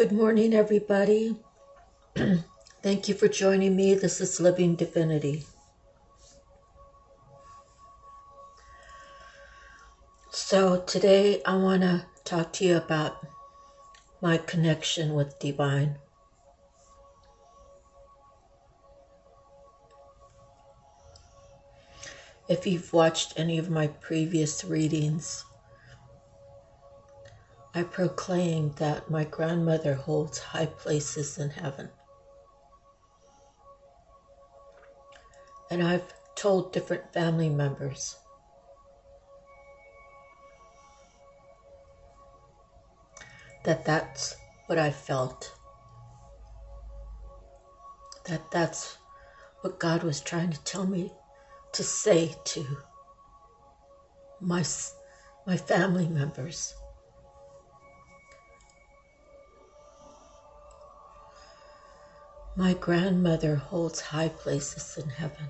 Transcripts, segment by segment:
Good morning, everybody. Thank you for joining me. This is Living Divinity. So today I want to talk to you about my connection with Divine. If you've watched any of my previous readings, I proclaim that my grandmother holds high places in heaven. And I've told different family members that that's what I felt. That's what God was trying to tell me to say to my family members. My grandmother holds high places in heaven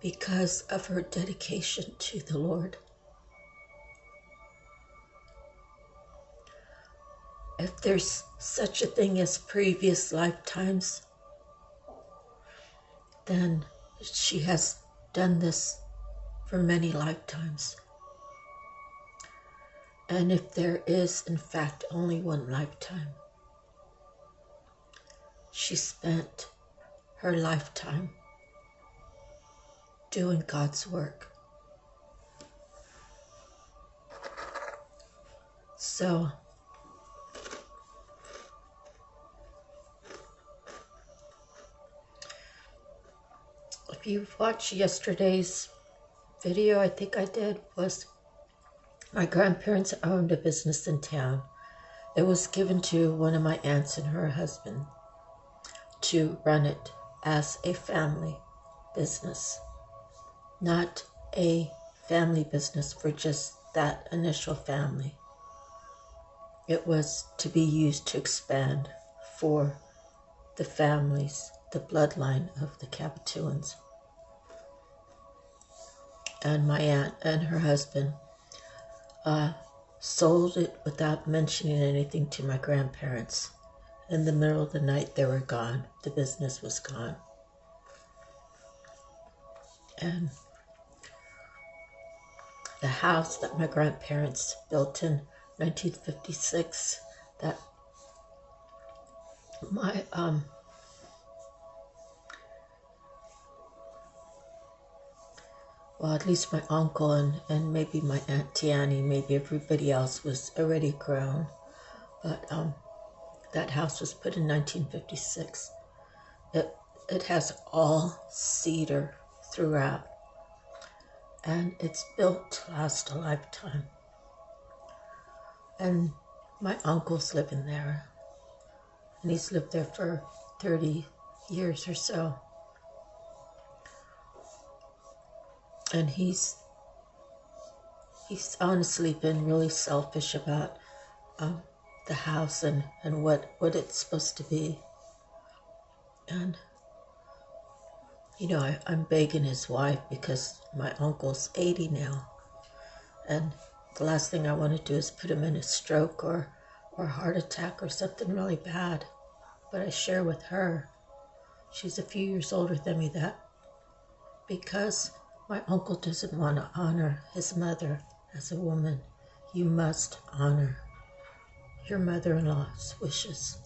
because of her dedication to the Lord. If there's such a thing as previous lifetimes, then she has done this for many lifetimes. And if there is, in fact, only one lifetime, she spent her lifetime doing God's work. So, if you've watched yesterday's video, I think I did, was my grandparents owned a business in town. It was given to one of my aunts and her husband to run it as a family business, not a family business for just that initial family. It was to be used to expand for the families, the bloodline of the Capituans. And my aunt and her husband sold it without mentioning anything to my grandparents. In the middle of the night, they were gone. The business was gone. And the house that my grandparents built in 1956, that my well, at least my uncle and maybe my Aunt Tiani, maybe everybody else was already grown. But that house was put in 1956. It has all cedar throughout. And it's built to last a lifetime. And my uncle's living there. And he's lived there for 30 years or so. And he's honestly been really selfish about the house and what it's supposed to be. And, you know, I'm begging his wife because my uncle's 80 now. And the last thing I want to do is put him in a stroke or heart attack or something really bad. But I share with her, she's a few years older than me, that because my uncle doesn't want to honor his mother as a woman, you must honor your mother-in-law's wishes.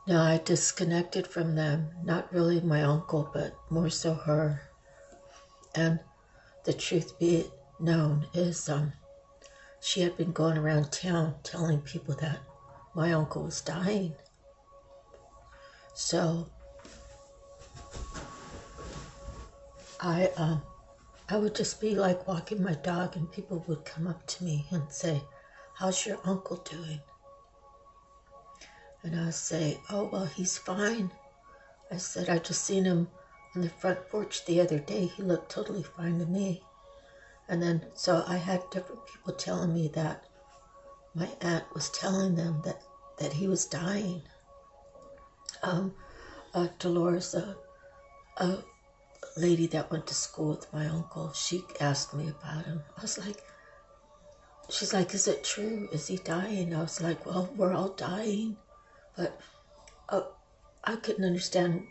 Now, I disconnected from them, not really my uncle, but more so her. And the truth be known is she had been going around town telling people that my uncle was dying. So I would just be like walking my dog and people would come up to me and say, "How's your uncle doing?" And I would say, "Oh, well, he's fine." I said, "I just seen him on the front porch the other day. He looked totally fine to me." And then, so I had different people telling me that my aunt was telling them that he was dying. Dolores, a lady that went to school with my uncle, she asked me about him. I was like, she's like, is it true? Is he dying? I was like, well, we're all dying. But I couldn't understand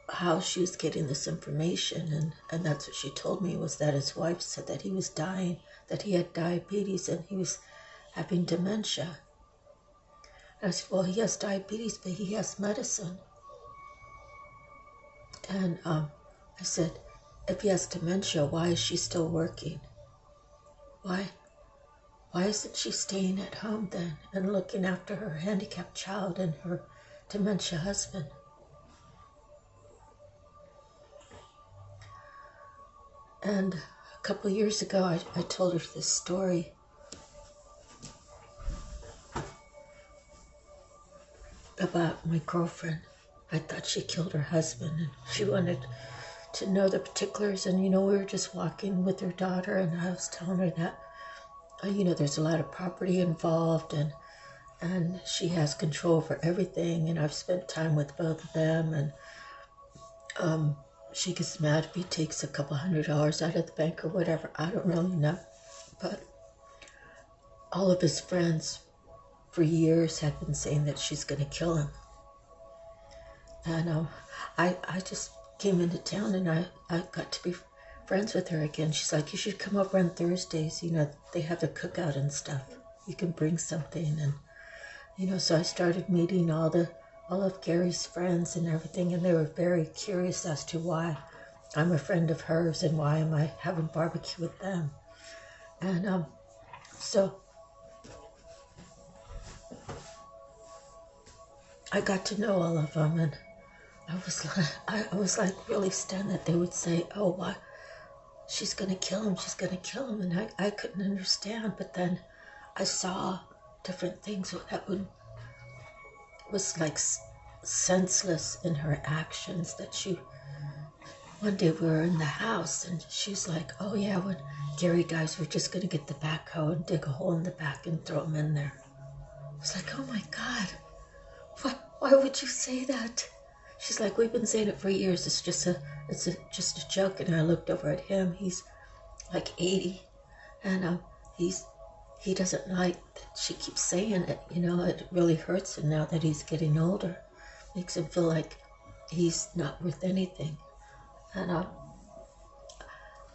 how she was getting this information. And that's what she told me, was that his wife said that he was dying, that he had diabetes and he was having dementia. And I said, well, he has diabetes, but he has medicine. And I said, if he has dementia, why is she still working? Why isn't she staying at home then and looking after her handicapped child and her dementia husband? And a couple of years ago, I told her this story about my girlfriend. I thought she killed her husband, and she wanted to know the particulars. And, we were just walking with her daughter, and I was telling her that, there's a lot of property involved, and she has control over everything, and I've spent time with both of them, and she gets mad if he takes a couple $100 out of the bank or whatever. I don't really know. But all of his friends for years had been saying that she's going to kill him. And I just came into town, and I got to be friends with her again. She's like, you should come over on Thursdays. They have a cookout and stuff. You can bring something. And, so I started meeting all of Gary's friends and everything, and they were very curious as to why I'm a friend of hers and why am I having barbecue with them. And so I got to know all of them, and I was like really stunned that they would say, oh, why? She's going to kill him, she's going to kill him. And I couldn't understand, but then I saw different things that was like senseless in her actions. That one day we were in the house, and she's like, oh yeah, when Gary dies, we're just going to get the backhoe and dig a hole in the back and throw him in there. I was like, oh my God, why would you say that? She's like, we've been saying it for years. It's just a joke. And I looked over at him. He's like 80, and he doesn't like that she keeps saying it. It really hurts him now that he's getting older. Makes him feel like he's not worth anything. And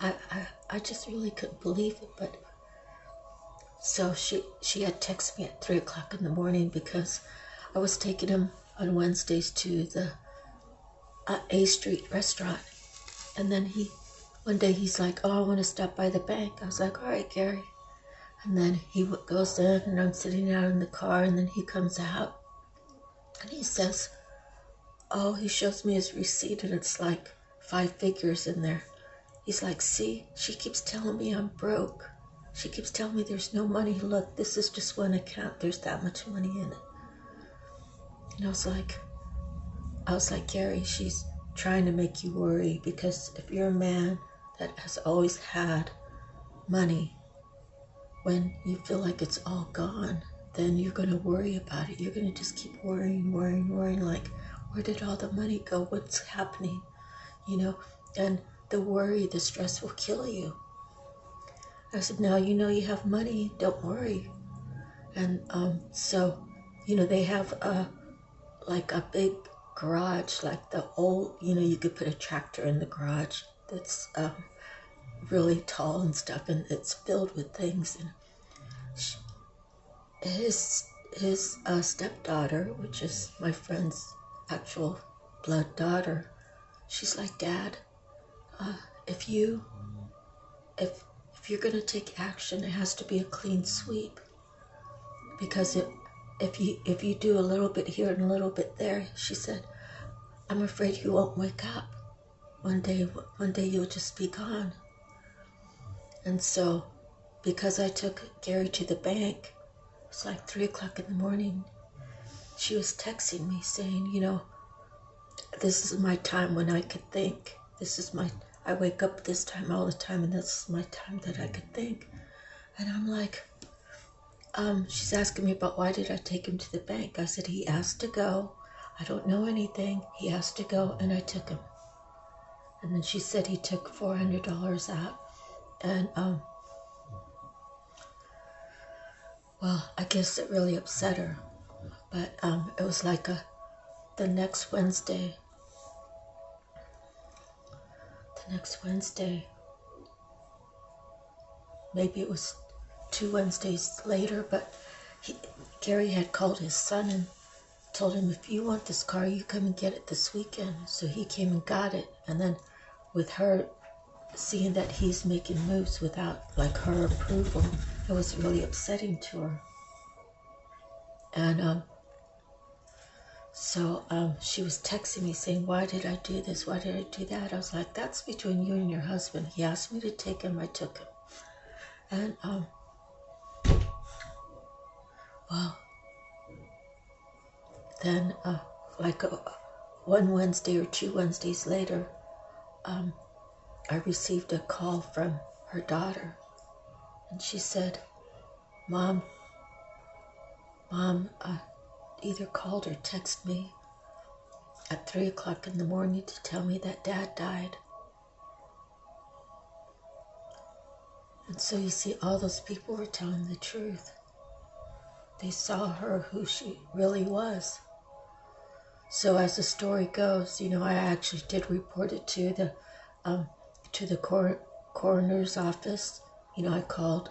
I just really couldn't believe it. But so she had texted me at 3 o'clock in the morning, because I was taking him on Wednesdays to the A Street restaurant. And then one day he's like, oh, I want to stop by the bank. I was like, all right, Gary. And then he goes in, and I'm sitting out in the car, and then he comes out, and he says, oh, he shows me his receipt, and it's like 5 figures in there. He's like, see, she keeps telling me I'm broke. She keeps telling me there's no money. Look, this is just one account. There's that much money in it. And I was like, Gary, she's trying to make you worry, because if you're a man that has always had money, when you feel like it's all gone, then you're going to worry about it. You're going to just keep worrying, like, where did all the money go? What's happening? And the worry, the stress will kill you. I said, now you have money, don't worry. And so, they have a big garage, like the old, you could put a tractor in the garage that's really tall and stuff, and it's filled with things. And his stepdaughter, which is my friend's actual blood daughter, she's like, Dad, if you're gonna take action, it has to be a clean sweep, because if you do a little bit here and a little bit there, she said, I'm afraid you won't wake up. One day you'll just be gone. And so, because I took Gary to the bank, it's like 3 o'clock in the morning, she was texting me saying, this is my time when I could think. I wake up this time all the time, and this is my time that I could think. And I'm like, she's asking me about why did I take him to the bank. I said, he asked to go. I don't know anything. He asked to go, and I took him. And then she said he took $400 out. And Well, I guess it really upset her. But it was like the next Wednesday, maybe it was 2 Wednesdays later, but Gary had called his son and told him, if you want this car, you come and get it this weekend. So he came and got it. And then with her seeing that he's making moves without like her approval, it was really upsetting to her. And so she was texting me saying, why did I do this? Why did I do that? I was like, that's between you and your husband. He asked me to take him, I took him. And well, then like one Wednesday or 2 Wednesdays later, I received a call from her daughter, and she said, Mom either called or texted me at 3 o'clock in the morning to tell me that Dad died. And so you see, all those people were telling the truth. They saw her who she really was. So as the story goes, you know, I actually did report it to the coroner's office. You know, I called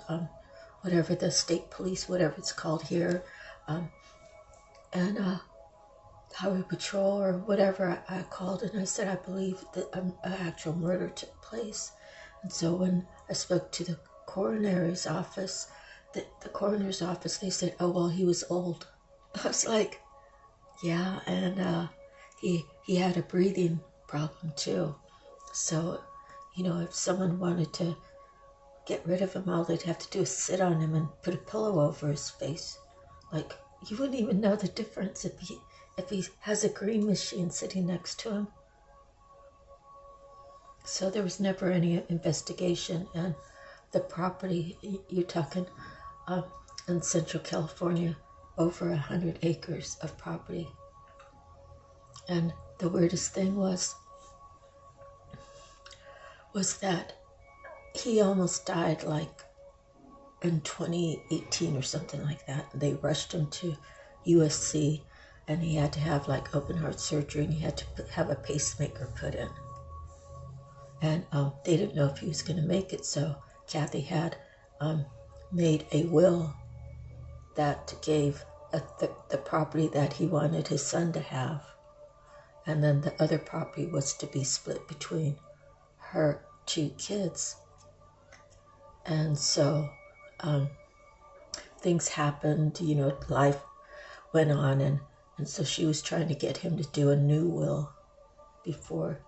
whatever the state police, whatever it's called here, and highway patrol or whatever. I called and I said I believe that an actual murder took place. And so when I spoke to the coroner's office, they said, oh, well, he was old. I was like, yeah, and he had a breathing problem too. So, you know, if someone wanted to get rid of him, all they'd have to do is sit on him and put a pillow over his face. Like, you wouldn't even know the difference if he has a green machine sitting next to him. So there was never any investigation, and the property, you're talking in Central California, over 100 acres of property. And the weirdest thing was that he almost died like in 2018 or something like that. They rushed him to USC, and he had to have like open heart surgery, and he had to have a pacemaker put in. And they didn't know if he was going to make it, so Kathy had made a will that gave the property that he wanted his son to have, and then the other property was to be split between her 2 kids. And so things happened, you know, life went on, and so she was trying to get him to do a new will before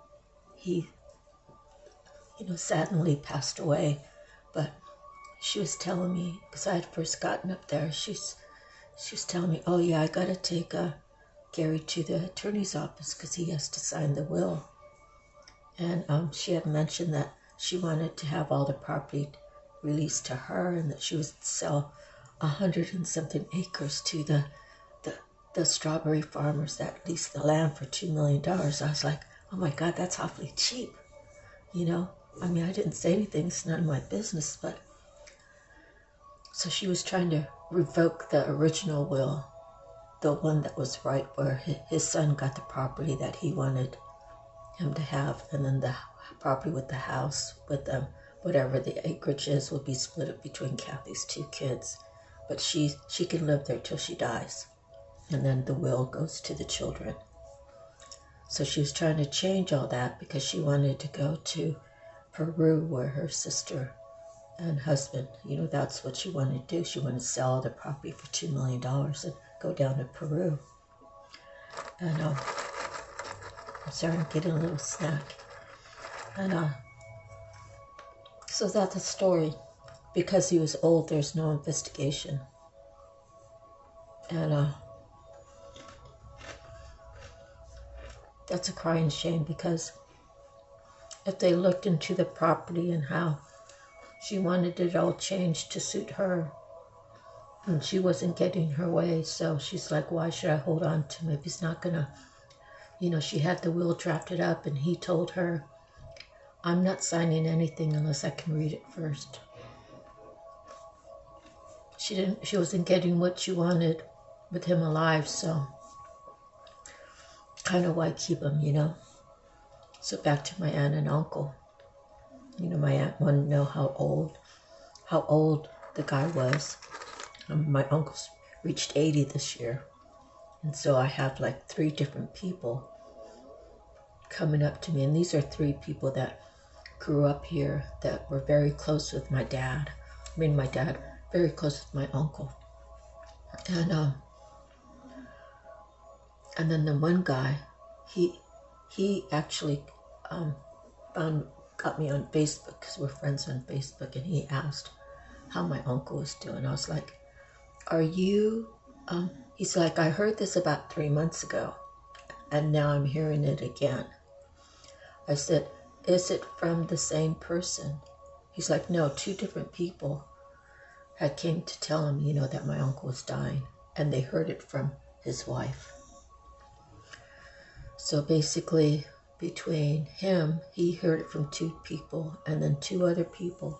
he, you know, suddenly passed away. But she was telling me, because I had first gotten up there, she was telling me, oh yeah, I got to take Gary to the attorney's office because he has to sign the will. And she had mentioned that she wanted to have all the property released to her, and that she would sell 100 and something acres to the strawberry farmers that leased the land for $2 million. I was like, oh my God, that's awfully cheap. You know, I mean, I didn't say anything, it's none of my business, but so she was trying to revoke the original will, the one that was right, where his son got the property that he wanted him to have, and then the property with the house with them, whatever the acreage is, would be split up between Kathy's 2 kids. But she can live there till she dies, and then the will goes to the children. So she was trying to change all that because she wanted to go to Peru, where her sister and husband, you know, that's what she wanted to do. She wanted to sell the property for $2 million and go down to Peru. And I'm sorry, I'm getting a little snack. And so that's the story. Because he was old, there's no investigation. And that's a crying shame, because if they looked into the property and how she wanted it all changed to suit her, and she wasn't getting her way, so she's like, why should I hold on to him if he's not gonna, you know, she had the will drafted up, and he told her, I'm not signing anything unless I can read it first. she wasn't getting what she wanted with him alive, so kind of why keep him, you know? So back to my aunt and uncle. You know, my aunt wanted to know how old the guy was. My uncle's reached 80 this year. And so I have like 3 different people coming up to me. And these are 3 people that grew up here that were very close with my dad. I mean, my dad, very close with my uncle. And then the one guy, he actually got me on Facebook because we're friends on Facebook, and he asked how my uncle was doing. I was like, are you, he's like, I heard this about 3 months ago, and now I'm hearing it again. I said, is it from the same person? He's like, no, 2 different people had came to tell him, you know, that my uncle was dying, and they heard it from his wife. So basically, between him, he heard it from 2 people, and then 2 other people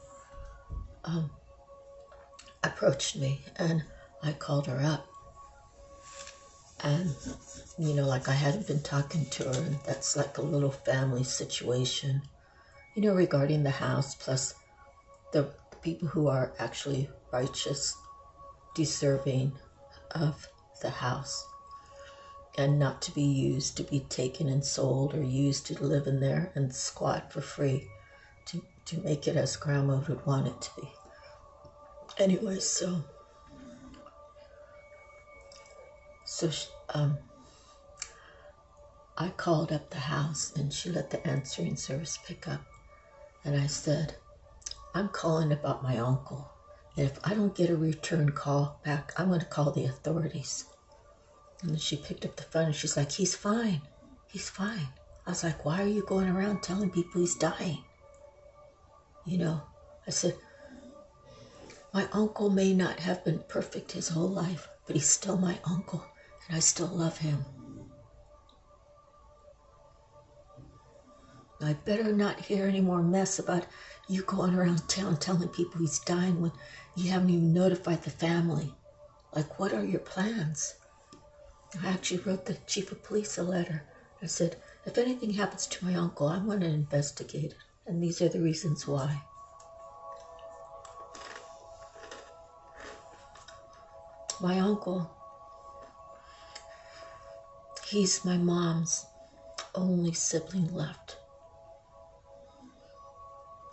approached me, and I called her up. And, you know, like I hadn't been talking to her, and that's like a little family situation, you know, regarding the house, plus the people who are actually righteous, deserving of the house, and not to be used, to be taken and sold, or used to live in there and squat for free to make it as grandma would want it to be. Anyway, so I called up the house, and she let the answering service pick up. And I said, I'm calling about my uncle. And if I don't get a return call back, I'm going to call the authorities. And then she picked up the phone, and she's like, he's fine. He's fine. I was like, why are you going around telling people he's dying? You know, I said, my uncle may not have been perfect his whole life, but he's still my uncle, and I still love him. I better not hear any more mess about you going around town telling people he's dying when you haven't even notified the family. Like, what are your plans? I actually wrote the chief of police a letter. I said, if anything happens to my uncle, I'm going to investigate it. And these are the reasons why. My uncle, he's my mom's only sibling left.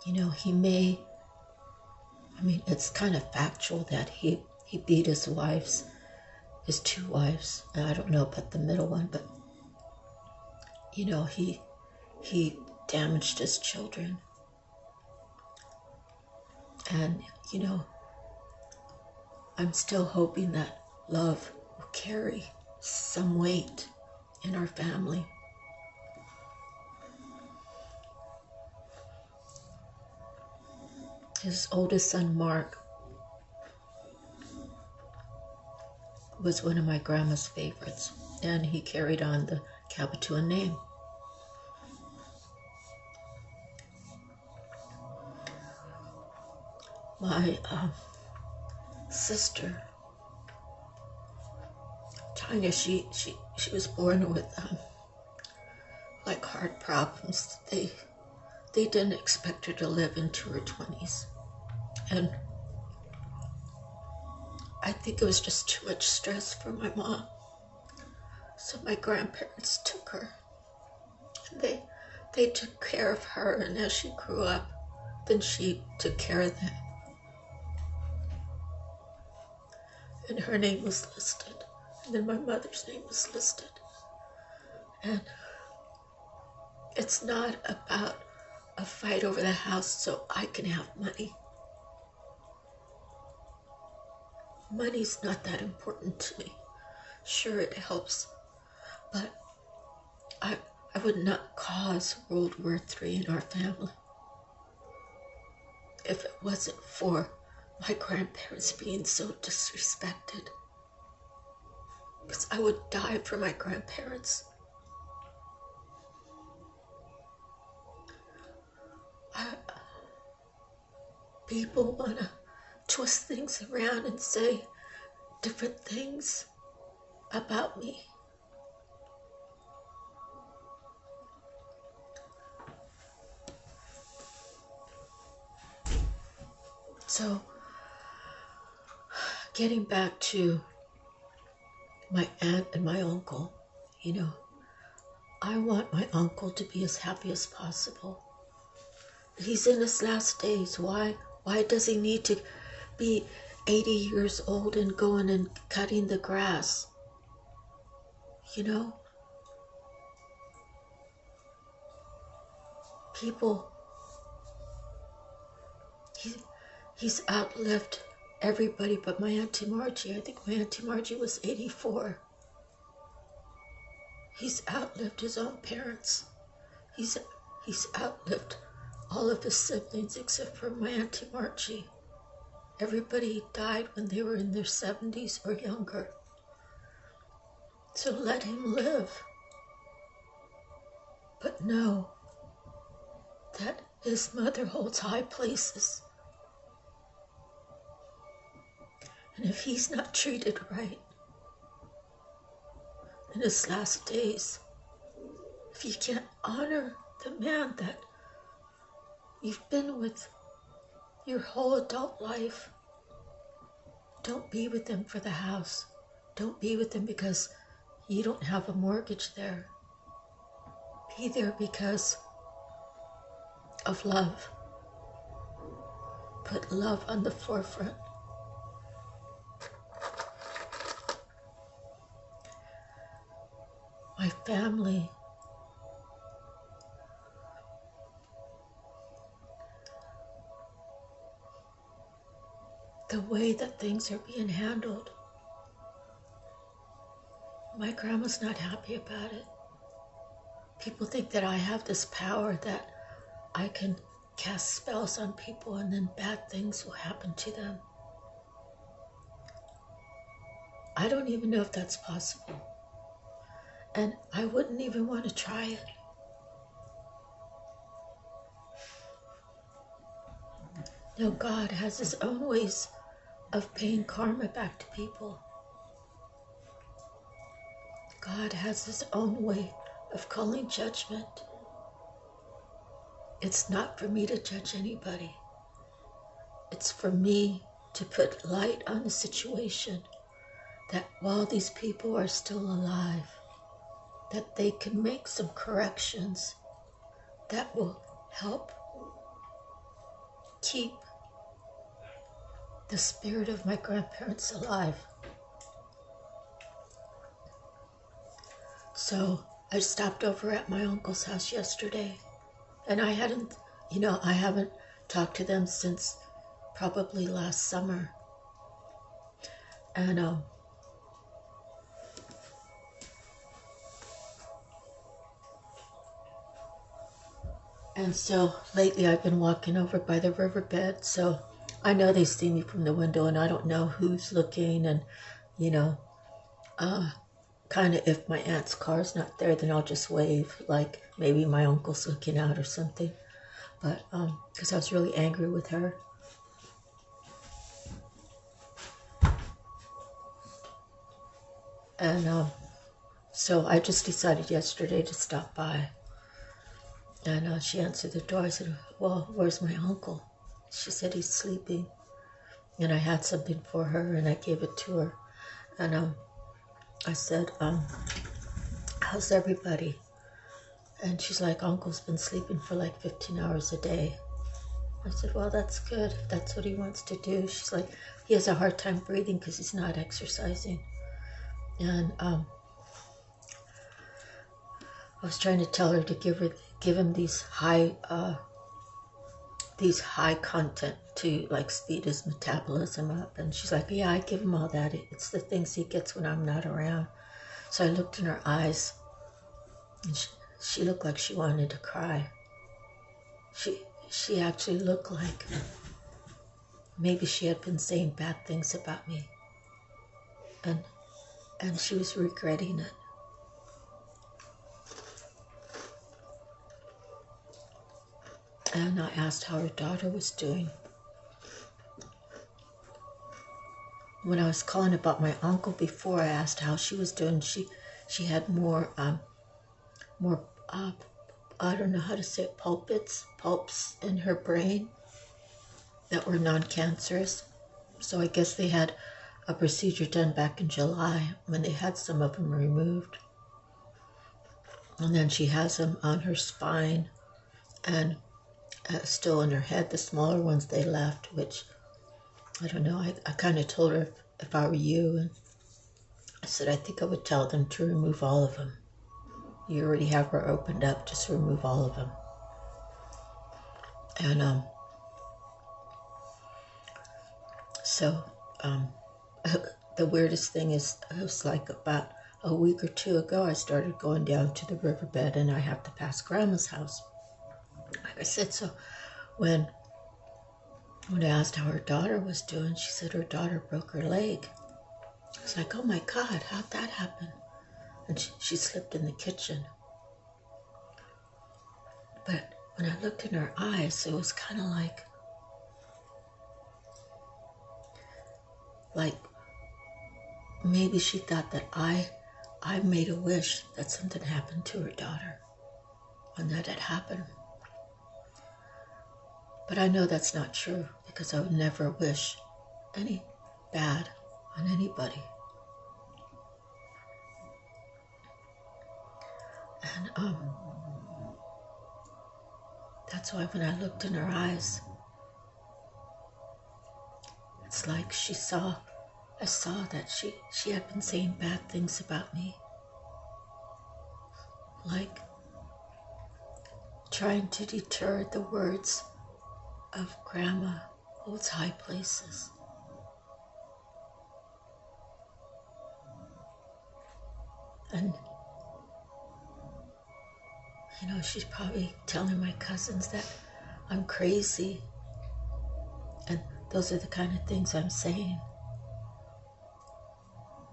You know, he may, I mean, it's kind of factual that he beat his 2 wives, and I don't know about the middle one, but, you know, he damaged his children. And, you know, I'm still hoping that love will carry some weight in our family. His oldest son, Mark, was one of my grandma's favorites, and he carried on the Cabotuan name. My sister, Tanya, she was born with like heart problems. They didn't expect her to live into her 20s. And I think it was just too much stress for my mom. So my grandparents took her. And they took care of her, and as she grew up, then she took care of them. And her name was listed. And then my mother's name was listed. And it's not about a fight over the house so I can have money. Money's not that important to me. Sure, it helps, but I would not cause World War III in our family if it wasn't for my grandparents being so disrespected. Because I would die for my grandparents. People want to twist things around and say different things about me. So, getting back to my aunt and my uncle, I want my uncle to be as happy as possible. He's in his last days. Why does he need to be 80 years old and going and cutting the grass? People, he's outlived everybody but my Auntie Margie. I think my Auntie Margie was 84. He's outlived his own parents. He's outlived all of his siblings except for my Auntie Margie. Everybody died when they were in their 70s or younger. So let him live. But know that his mother holds high places. And if he's not treated right in his last days, if you can't honor the man that you've been with your whole adult life, don't be with him for the house. Don't be with him because you don't have a mortgage there. Be there because of love. Put love on the forefront. My family, the way that things are being handled, my grandma's not happy about it. People think that I have this power that I can cast spells on people and then bad things will happen to them. I don't even know if that's possible. And I wouldn't even want to try it. No, God has his own ways of paying karma back to people. God has his own way of calling judgment. It's not for me to judge anybody. It's for me to put light on the situation, that while these people are still alive, that they can make some corrections that will help keep the spirit of my grandparents alive. So I stopped over at my uncle's house yesterday, and I haven't talked to them since probably last summer. And so lately I've been walking over by the riverbed, so I know they see me from the window, and I don't know who's looking, and kind of if my aunt's car's not there, then I'll just wave, like maybe my uncle's looking out or something. But because I was really angry with her. And so I just decided yesterday to stop by. And she answered the door. I said, well, where's my uncle? She said he's sleeping. And I had something for her, and I gave it to her. And I said, how's everybody? And she's like, Uncle's been sleeping for like 15 hours a day. I said, well, that's good if that's what he wants to do. She's like, he has a hard time breathing because he's not exercising. And I was trying to tell her to give him these high content to like speed his metabolism up. And she's like, yeah, I give him all that. It's the things he gets when I'm not around. So I looked in her eyes, and she looked like she wanted to cry. She actually looked like maybe she had been saying bad things about me. And she was regretting it. And I asked how her daughter was doing. when I was calling about my uncle before, I asked how she was doing. She had more I don't know how to say it, pulps in her brain that were non-cancerous. So I guess they had a procedure done back in July when they had some of them removed. And then she has them on her spine and still in her head. The smaller ones they left, which I don't know. I kind of told her if I were you, and I said I think I would tell them to remove all of them. You already have her opened up, just remove all of them. And so the weirdest thing is, it was like about a week or two ago, I started going down to the riverbed, and I have to pass Grandma's house. Like I said, so when I asked how her daughter was doing, she said her daughter broke her leg. I was like, oh my God, how'd that happen? And she slipped in the kitchen. But when I looked in her eyes, it was kind of like maybe she thought that I made a wish that something happened to her daughter, and that had happened. But I know that's not true, because I would never wish any bad on anybody. And that's why when I looked in her eyes, it's like I saw that she had been saying bad things about me. Like trying to deter the words of Grandma holds high places. And, she's probably telling my cousins that I'm crazy. And those are the kind of things I'm saying.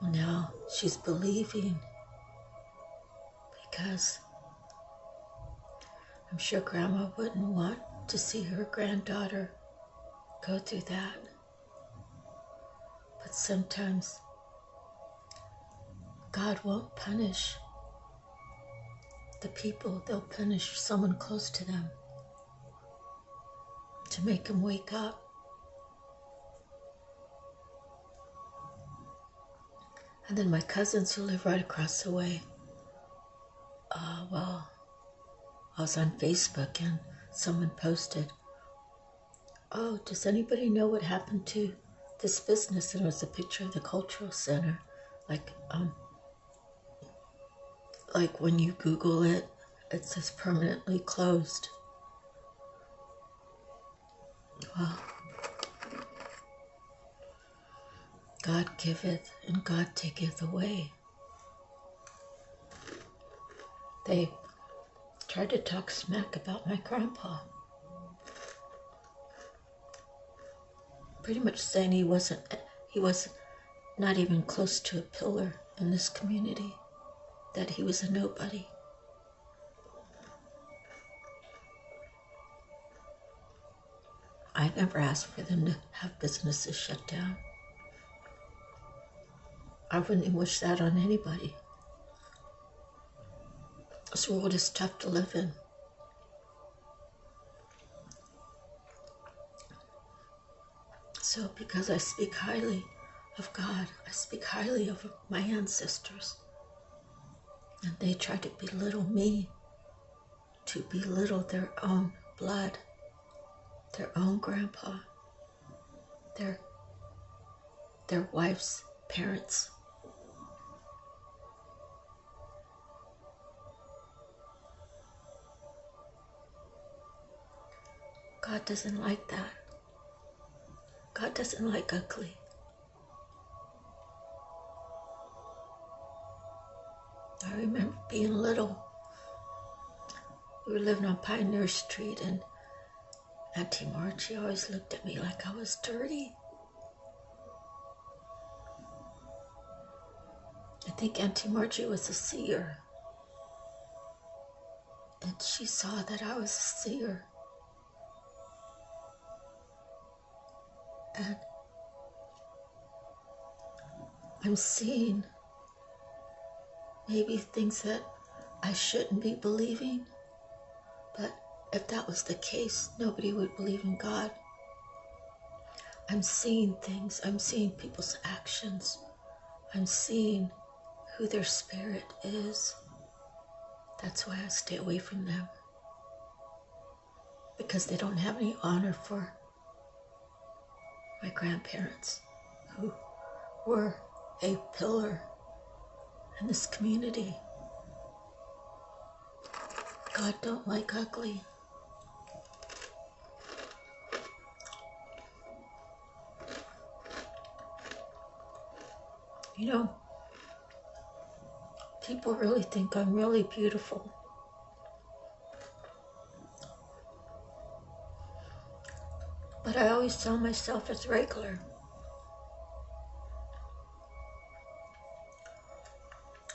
Well, now she's believing, because I'm sure Grandma wouldn't want to see her granddaughter go through that. But sometimes God won't punish the people. They'll punish someone close to them to make them wake up. And then my cousins who live right across the way, I was on Facebook and someone posted, oh, does anybody know what happened to this business? And it was a picture of the cultural center. Like when you Google it, it says permanently closed. Well, God giveth and God taketh away. They tried to talk smack about my grandpa. Pretty much saying he was not even close to a pillar in this community, that he was a nobody. I never asked for them to have businesses shut down. I wouldn't wish that on anybody. This world is tough to live in. So because I speak highly of God, I speak highly of my ancestors, and they try to belittle me, to belittle their own blood, their own grandpa, their wife's parents. God doesn't like that. God doesn't like ugly. I remember being little. We were living on Pioneer Street, and Auntie Margie always looked at me like I was dirty. I think Auntie Margie was a seer, and she saw that I was a seer. And I'm seeing maybe things that I shouldn't be believing, but if that was the case, nobody would believe in God. I'm seeing things. I'm seeing people's actions. I'm seeing who their spirit is. That's why I stay away from them, because they don't have any honor for my grandparents, who were a pillar in this community. God don't like ugly. You know, people really think I'm really beautiful. But I always saw myself as regular.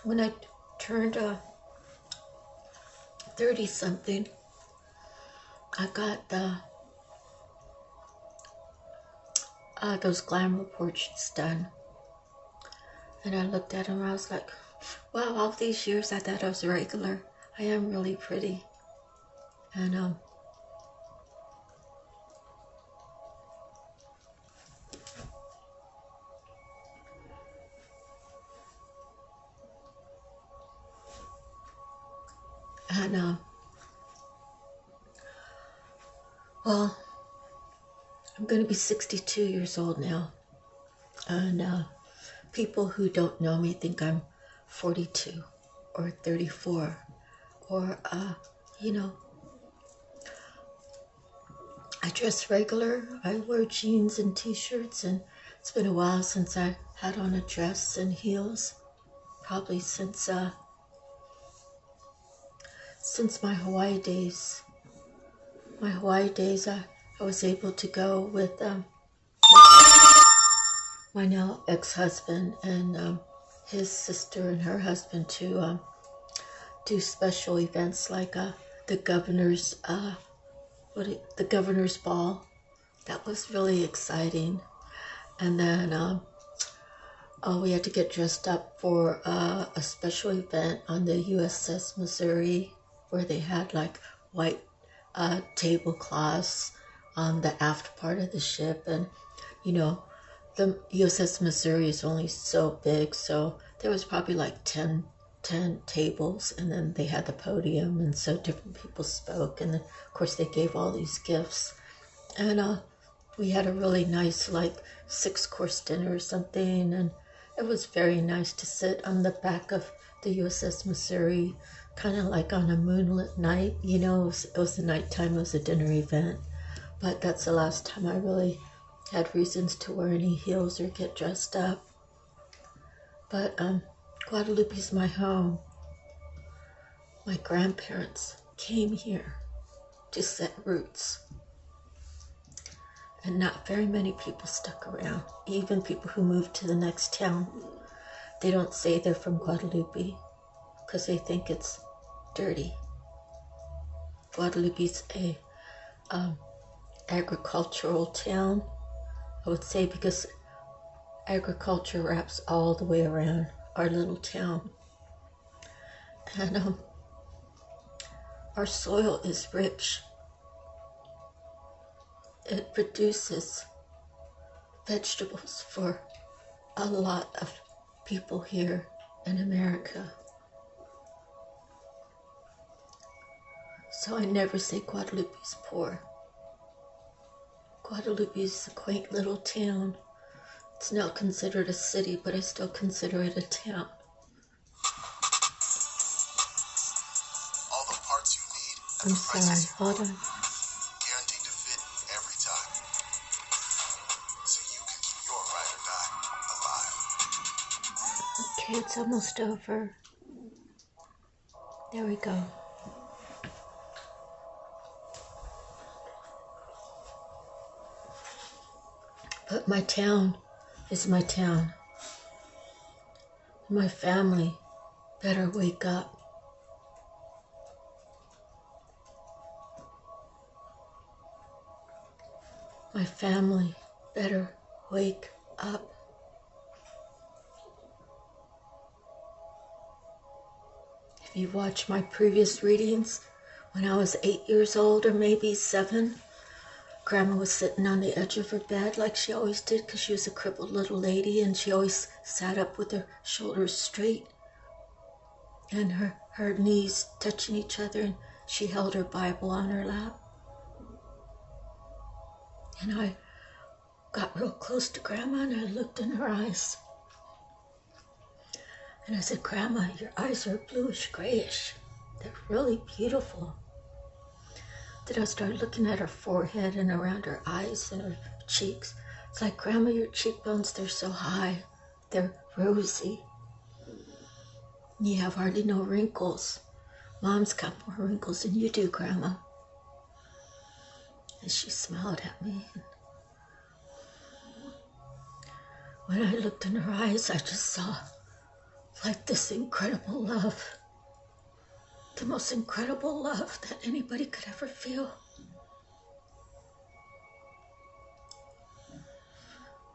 When I turned 30-something, I got those glam reports done. And I looked at them and I was like, wow, all these years I thought I was regular. I am really pretty. And well, I'm going to be 62 years old now. And people who don't know me think I'm 42 or 34 or, you know, I dress regular. I wear jeans and t-shirts, and it's been a while since I had on a dress and heels. Probably since my Hawaii days. My Hawaii days, I was able to go with my now ex-husband and his sister and her husband to do special events like the governor's the governor's ball. That was really exciting. And then we had to get dressed up for a special event on the USS Missouri, where they had like white tablecloths on the aft part of the ship. And you know, the USS Missouri is only so big, so there was probably like 10 tables, and then they had the podium, and so different people spoke, and then, of course they gave all these gifts. And we had a really nice like 6-course dinner or something, and it was very nice to sit on the back of the USS Missouri, kind of like on a moonlit night. You know, it was the nighttime, it was a dinner event, but that's the last time I really had reasons to wear any heels or get dressed up. But Guadalupe's my home. My grandparents came here to set roots, and not very many people stuck around. Even people who moved to the next town, they don't say they're from Guadalupe because they think it's dirty. Guadalupe's a agricultural town, I would say, because agriculture wraps all the way around our little town. And our soil is rich. It produces vegetables for a lot of people here in America. So I never say Guadalupe's poor. Guadalupe is a quaint little town. It's now considered a city, but I still consider it a town. All the parts you need at I'm the sorry, prices you hold want. on. Guaranteed to fit every time. So you can keep your ride or die alive. Okay, it's almost over. There we go. But my town is my town. My family better wake up. My family better wake up. If you watch my previous readings, when I was 8 years old or maybe 7, Grandma was sitting on the edge of her bed like she always did because she was a crippled little lady, and she always sat up with her shoulders straight and her knees touching each other, and she held her Bible on her lap. And I got real close to Grandma and I looked in her eyes. And I said, Grandma, your eyes are bluish grayish. They're really beautiful. Then I started looking at her forehead and around her eyes and her cheeks. It's like, Grandma, your cheekbones, they're so high. They're rosy. You have hardly no wrinkles. Mom's got more wrinkles than you do, Grandma. And she smiled at me. When I looked in her eyes, I just saw like this incredible love. The most incredible love that anybody could ever feel.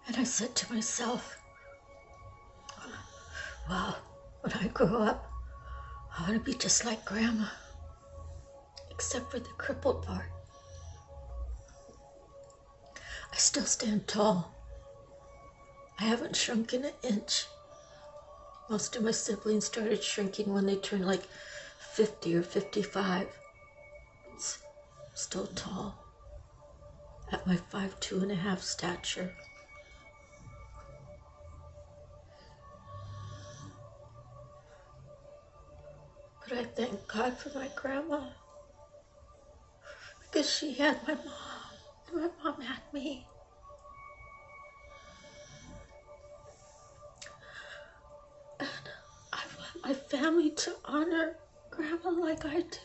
And I said to myself, wow, when I grow up, I want to be just like Grandma, except for the crippled part. I still stand tall. I haven't shrunken an inch. Most of my siblings started shrinking when they turned like 50 or 55. It's still tall at my 5'2.5" stature. But I thank God for my grandma, because she had my mom and my mom had me. And I want my family to honor Grandma like I do,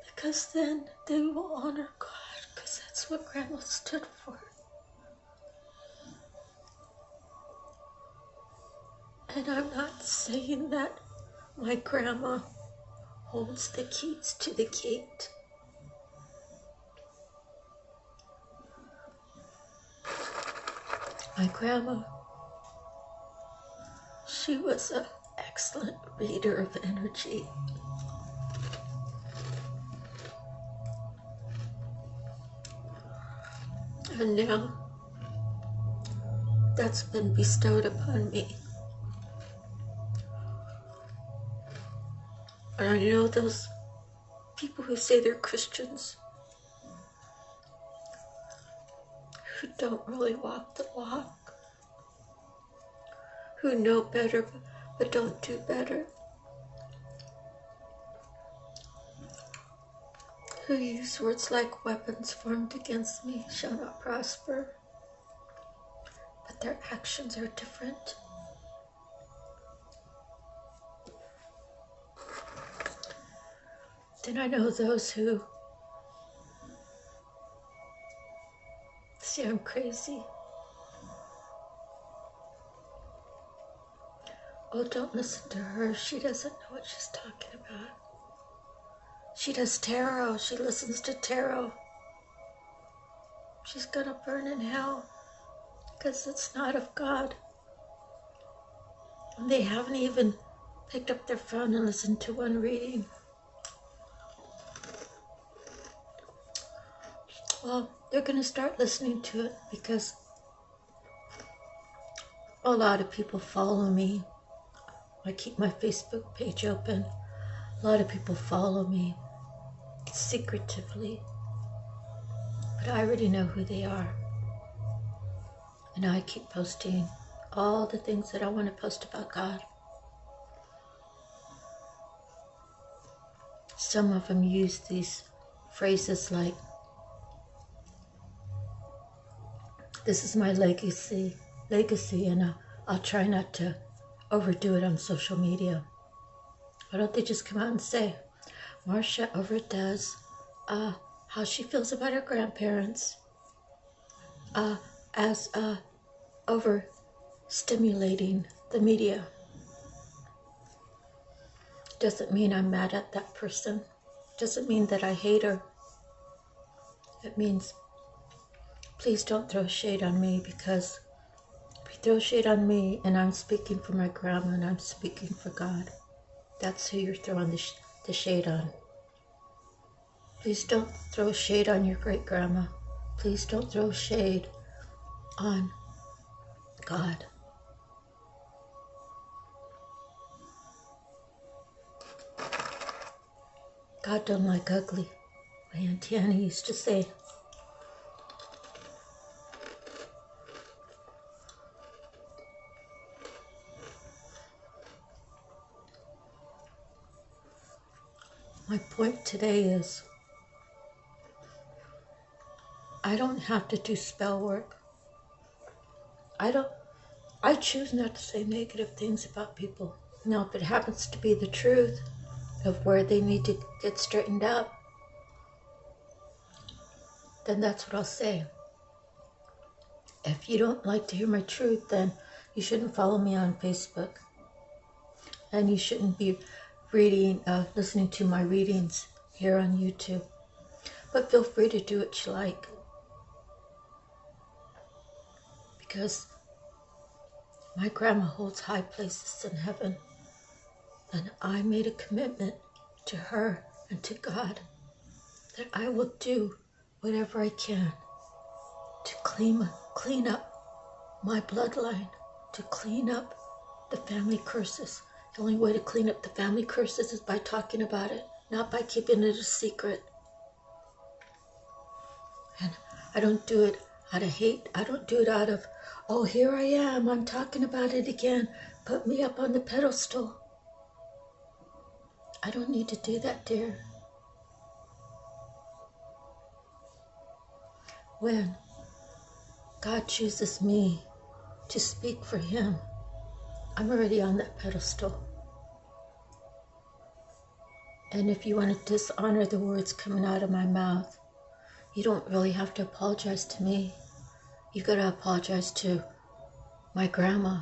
because then they will honor God, because that's what Grandma stood for. And I'm not saying that my grandma holds the keys to the gate. My grandma, she was an excellent reader of energy. And now that's been bestowed upon me. And I know those people who say they're Christians, who don't really walk the walk, who know better but don't do better, who use words like weapons formed against me shall not prosper, but their actions are different. Then I know those who say I'm crazy. Oh, don't listen to her. She doesn't know what she's talking about. She does tarot. She listens to tarot. She's gonna burn in hell because it's not of God. And they haven't even picked up their phone and listened to one reading. Well, they're going to start listening to it because a lot of people follow me. I keep my Facebook page open. A lot of people follow me secretively, but I already know who they are. And I keep posting all the things that I want to post about God. Some of them use these phrases like, this is my legacy, and I'll try not to overdo it on social media. Why don't they just come out and say, Marcia overdoes how she feels about her grandparents as overstimulating the media. Doesn't mean I'm mad at that person. Doesn't mean that I hate her. It means, please don't throw shade on me, because if you throw shade on me, and I'm speaking for my grandma and I'm speaking for God, That's who you're throwing the shade on. Please don't throw shade on your great-grandma. Please don't throw shade on God. God don't like ugly. My Auntie Annie used to say. My point today is I don't have to do spell work. I choose not to say negative things about people. Now, if it happens to be the truth of where they need to get straightened out, then that's what I'll say. If you don't like to hear my truth, then you shouldn't follow me on Facebook. And you shouldn't be listening to my readings here on YouTube. But feel free to do what you like. Because my grandma holds high places in heaven. And I made a commitment to her and to God that I will do whatever I can to clean up my bloodline, to clean up the family curses. The only way to clean up the family curses is by talking about it, not by keeping it a secret. And I don't do it out of hate. I don't do it out of, oh, here I am, I'm talking about it again. Put me up on the pedestal. I don't need to do that, dear. When God chooses me to speak for Him, I'm already on that pedestal. And if you want to dishonor the words coming out of my mouth, you don't really have to apologize to me. You gotta apologize to my grandma.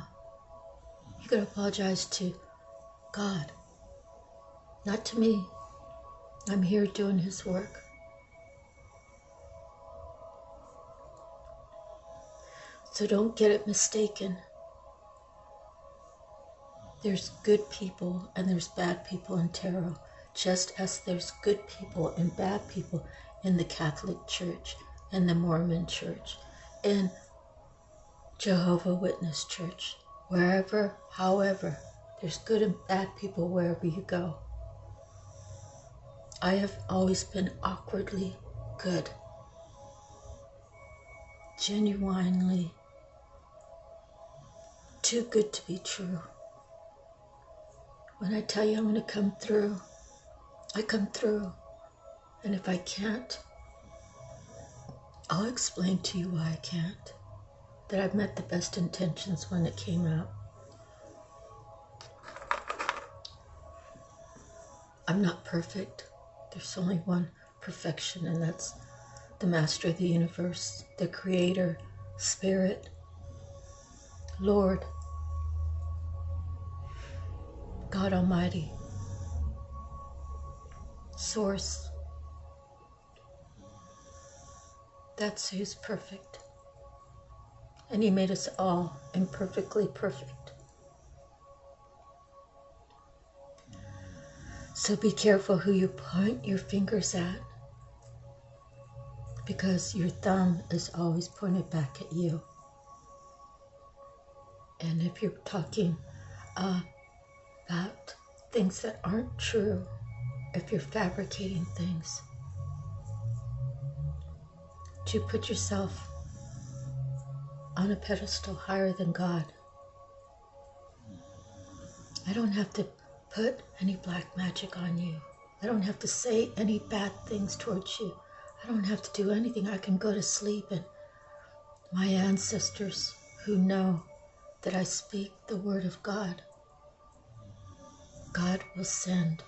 You gotta apologize to God, not to me. I'm here doing His work. So don't get it mistaken. There's good people and there's bad people in tarot, just as there's good people and bad people in the Catholic Church, in the Mormon Church, in Jehovah's Witness Church, wherever, however, there's good and bad people wherever you go. I have always been awkwardly good, genuinely too good to be true. When I tell you I'm going to come through, I come through. And if I can't, I'll explain to you why I can't. That I've met the best intentions when it came out. I'm not perfect. There's only one perfection, and that's the Master of the Universe, the Creator, Spirit, Lord, God Almighty, Source. That's who's perfect. And He made us all imperfectly perfect. So be careful who you point your fingers at, because your thumb is always pointed back at you. And if you're talking about things that aren't true, if you're fabricating things to put yourself on a pedestal higher than God, I don't have to put any black magic on you. I don't have to say any bad things towards you. I don't have to do anything. I can go to sleep, and my ancestors who know that I speak the word of God, God will send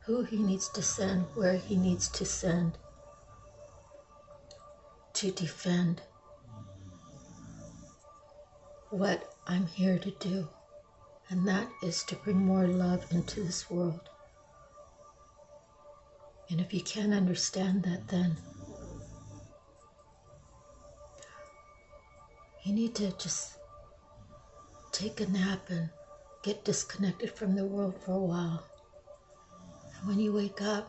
who He needs to send, where He needs to send, to defend what I'm here to do. And that is to bring more love into this world. And if you can't understand that, then you need to just take a nap and get disconnected from the world for a while. And when you wake up,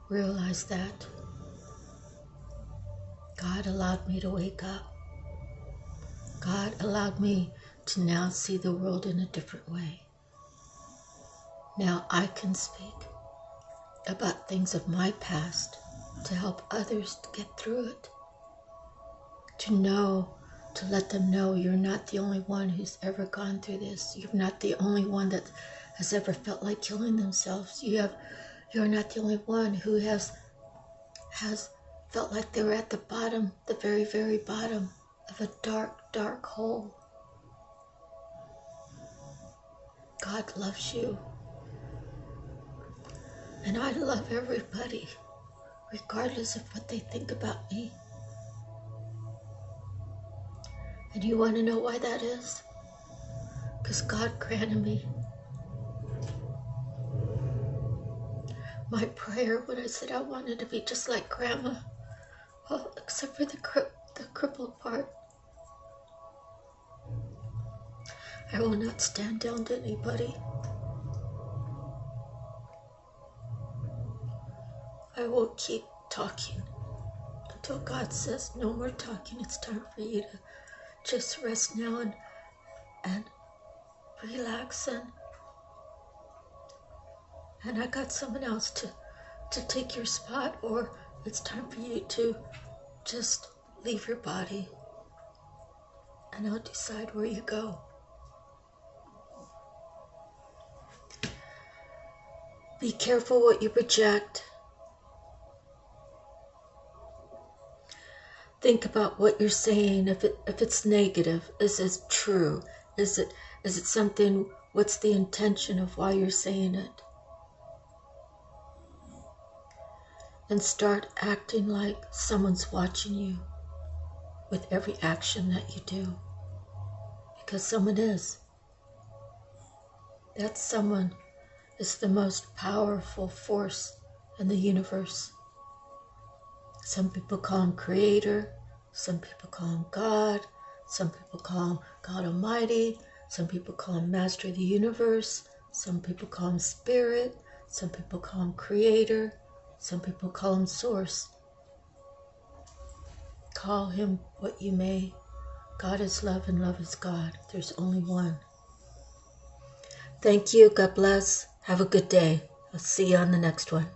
realize that God allowed me to wake up. God allowed me to now see the world in a different way. Now I can speak about things of my past to help others to get through it. To let them know you're not the only one who's ever gone through this. You're not the only one that has ever felt like killing themselves. You're not the only one who has felt like they were at the bottom, the very, very bottom of a dark, dark hole. God loves you. And I love everybody, regardless of what they think about me. And you want to know why that is? Because God granted me my prayer when I said I wanted to be just like Grandma. Well, except for the crippled part. I will not stand down to anybody. I will keep talking until God says no more talking. It's time for you to just rest now and relax, and I got someone else to take your spot, or it's time for you to just leave your body and I'll decide where you go. Be careful what you project. Think about what you're saying. If it's negative, is it true? Is it something? What's the intention of why you're saying it? And start acting like someone's watching you with every action that you do, because someone is. That someone is the most powerful force in the universe. Some people call him Creator, some people call him God, some people call him God Almighty, some people call him Master of the Universe, some people call him Spirit, some people call him Creator, some people call him Source. Call him what you may. God is love and love is God. There's only one. Thank you. God bless. Have a good day. I'll see you on the next one.